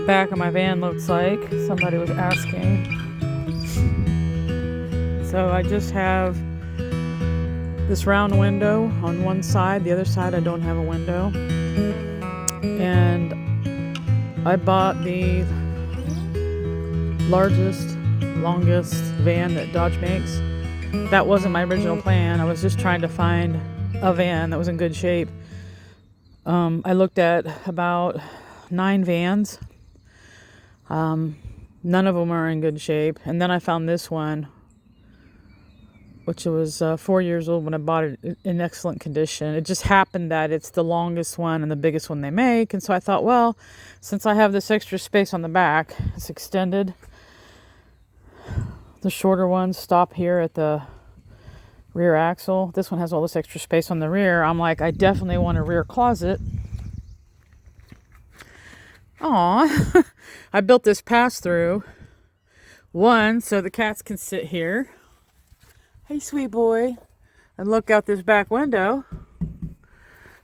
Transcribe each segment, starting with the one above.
back of my van looks like. Somebody was asking. So I just have this round window on one side. The other side I don't have a window. And I bought the largest, longest van that Dodge makes. That wasn't my original plan. I was just trying to find a van that was in good shape. I looked at about 9 vans. None of them are in good shape. And then I found this one, which was 4 years old when I bought it, in excellent condition. It just happened that it's the longest one and the biggest one they make. And so I thought, well, since I have this extra space on the back, it's extended. The shorter ones stop here at the rear axle. This one has all this extra space on the rear. I'm like, I definitely want a rear closet. Aw, I built this pass-through. One, so the cats can sit here. Hey, sweet boy. And look out this back window.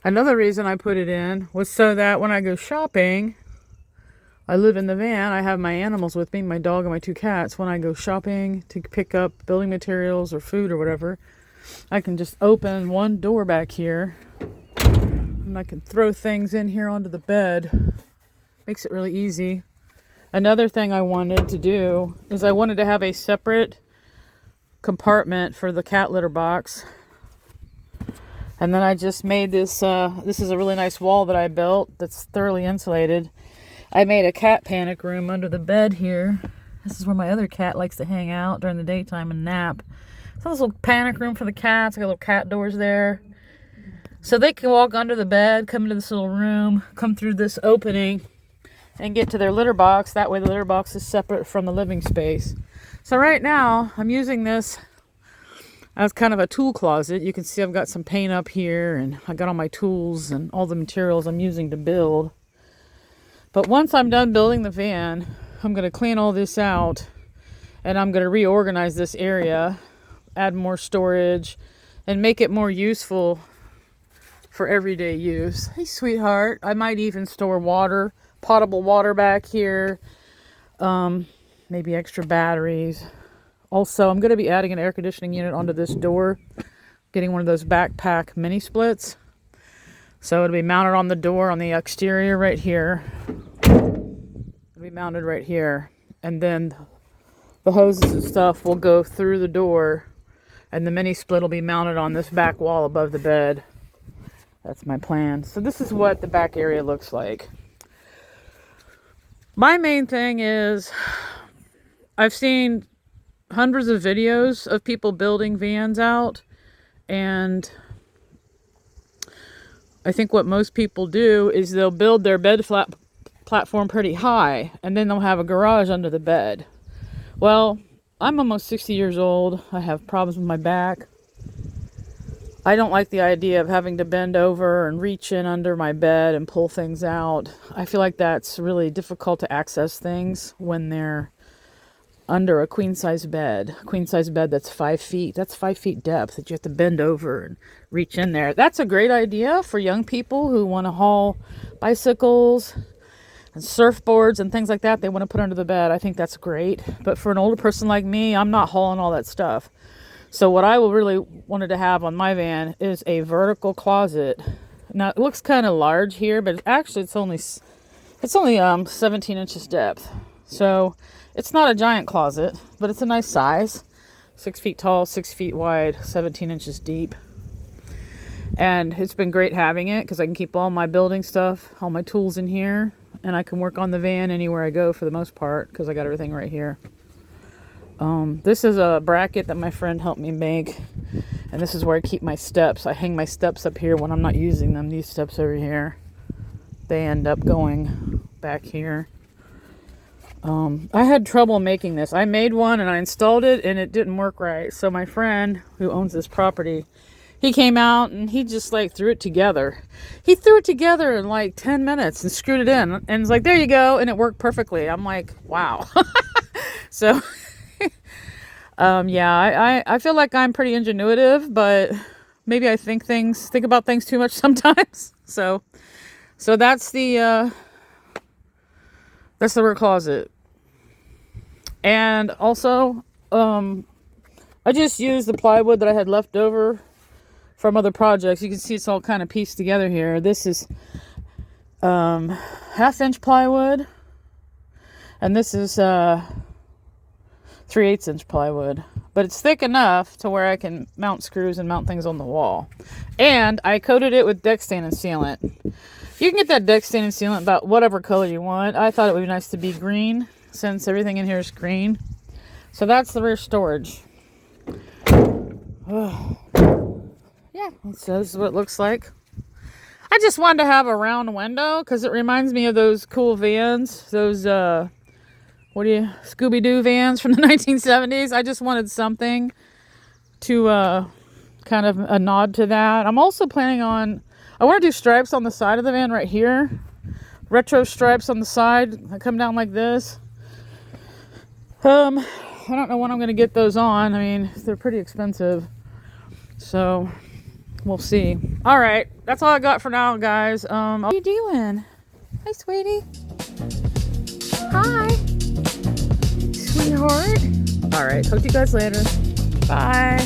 Another reason I put it in was so that when I go shopping, I live in the van. I have my animals with me, my dog and my 2 cats. When I go shopping to pick up building materials or food or whatever, I can just open one door back here and I can throw things in here onto the bed. Makes it really easy. Another thing I wanted to do is I wanted to have a separate compartment for the cat litter box. And then I just made this, this is a really nice wall that I built that's thoroughly insulated. I made a cat panic room under the bed here. This is where my other cat likes to hang out during the daytime and nap. So this little panic room for the cats. I got little cat doors there. So they can walk under the bed, come into this little room, come through this opening, and get to their litter box. That way the litter box is separate from the living space. So right now I'm using this as kind of a tool closet. You can see I've got some paint up here and I got all my tools and all the materials I'm using to build. But once I'm done building the van, I'm going to clean all this out and I'm going to reorganize this area, add more storage, and make it more useful for everyday use. Hey, sweetheart. I might even store water, potable water back here, maybe extra batteries. Also, I'm going to be adding an air conditioning unit onto this door, getting one of those backpack mini splits. So it'll be mounted on the door on the exterior right here. It'll be mounted right here. And then the hoses and stuff will go through the door and the mini split will be mounted on this back wall above the bed. That's my plan. So this is what the back area looks like. My main thing is I've seen hundreds of videos of people building vans out, and I think what most people do is they'll build their bed platform pretty high and then they'll have a garage under the bed. Well, I'm almost 60 years old. I have problems with my back. I don't like the idea of having to bend over and reach in under my bed and pull things out. I feel like that's really difficult to access things when they're under a queen-size bed. A queen-size bed that's 5 feet. That's 5 feet depth that you have to bend over and reach in there. That's a great idea for young people who want to haul bicycles and surfboards and things like that. They want to put under the bed. I think that's great. But for an older person like me, I'm not hauling all that stuff. So what I will really wanted to have on my van is a vertical closet. Now it looks kind of large here, but actually it's only 17 inches depth. So it's not a giant closet, but it's a nice size. 6 feet tall, 6 feet wide, 17 inches deep. And it's been great having it because I can keep all my building stuff, all my tools in here, and I can work on the van anywhere I go for the most part because I got everything right here. This is a bracket that my friend helped me make, and this is where I keep my steps. I hang my steps up here when I'm not using them. These steps over here, they end up going back here. I had trouble making this. I made one and I installed it and it didn't work right. So my friend who owns this property, he came out and he just like threw it together. He threw it together in like 10 minutes and screwed it in and it's like, there you go. And it worked perfectly. I'm like, wow. So, yeah, I feel like I'm pretty ingenuitive, but maybe I think about things too much sometimes. So that's the That's the rear closet. And also, I just used the plywood that I had left over from other projects. You can see it's all kind of pieced together here. This is 1/2-inch plywood, and this is 3/8 inch plywood. But it's thick enough to where I can mount screws and mount things on the wall. And I coated it with deck stain and sealant. You can get that deck stain and sealant about whatever color you want. I thought it would be nice to be green, since everything in here is green. So that's the rear storage. Yeah, so this is what it looks like. I just wanted to have a round window because it reminds me of those cool vans. Those, Scooby-Doo vans from the 1970s. I just wanted something to kind of a nod to that. I'm also planning on, I want to do stripes on the side of the van right here. Retro stripes on the side that come down like this. I don't know when I'm going to get those on. I mean, they're pretty expensive. So, we'll see. All right. That's all I got for now, guys. What are you doing? Hi, sweetie. Hi. Sweetheart. All right. Talk to you guys later. Bye.